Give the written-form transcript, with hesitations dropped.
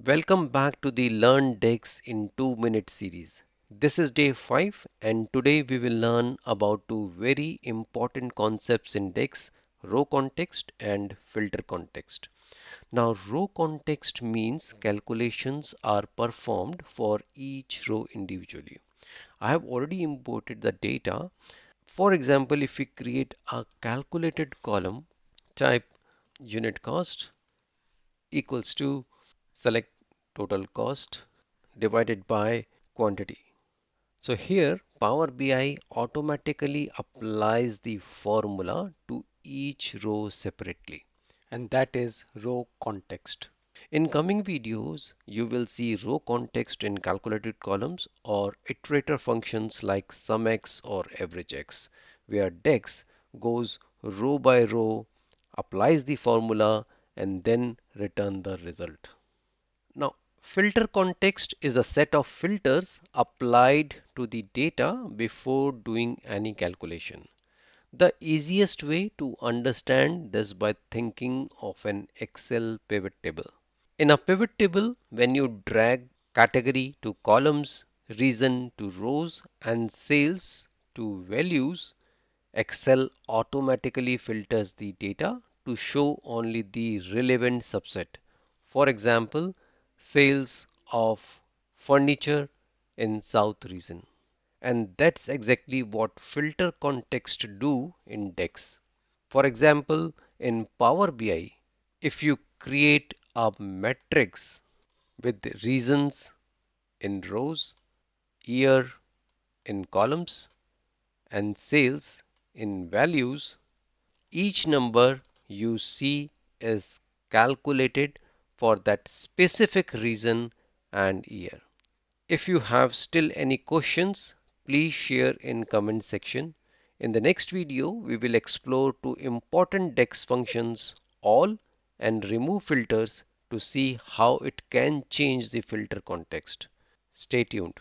Welcome back to the Learn DAX in 2 Minute series. This is day 5 and today we will learn about two very important concepts in DAX, row context and filter context. Now row context means calculations are performed for each row individually. I have already imported the data. For example, if we create a calculated column, type unit cost equals to select total cost divided by quantity. So here Power BI automatically applies the formula to each row separately, and that is row context. In coming videos, you will see row context in calculated columns or iterator functions like SUMX or AverageX, where DEX goes row by row, applies the formula, and then return the result. Now, filter context is a set of filters applied to the data before doing any calculation. The easiest way to understand this by thinking of an Excel pivot table. In a pivot table, when you drag category to columns, reason to rows, and sales to values, Excel automatically filters the data to show only the relevant subset. For example, sales of furniture in South region. And that's exactly what filter context do in DEX. For example, in Power BI, if you create a matrix with reasons in rows, year in columns, and sales in values, each number you see is calculated for that specific reason and year. If you have still any questions, please share in comment section. In the next video, we will explore two important DEX functions, all and remove filters, to see how it can change the filter context. Stay tuned.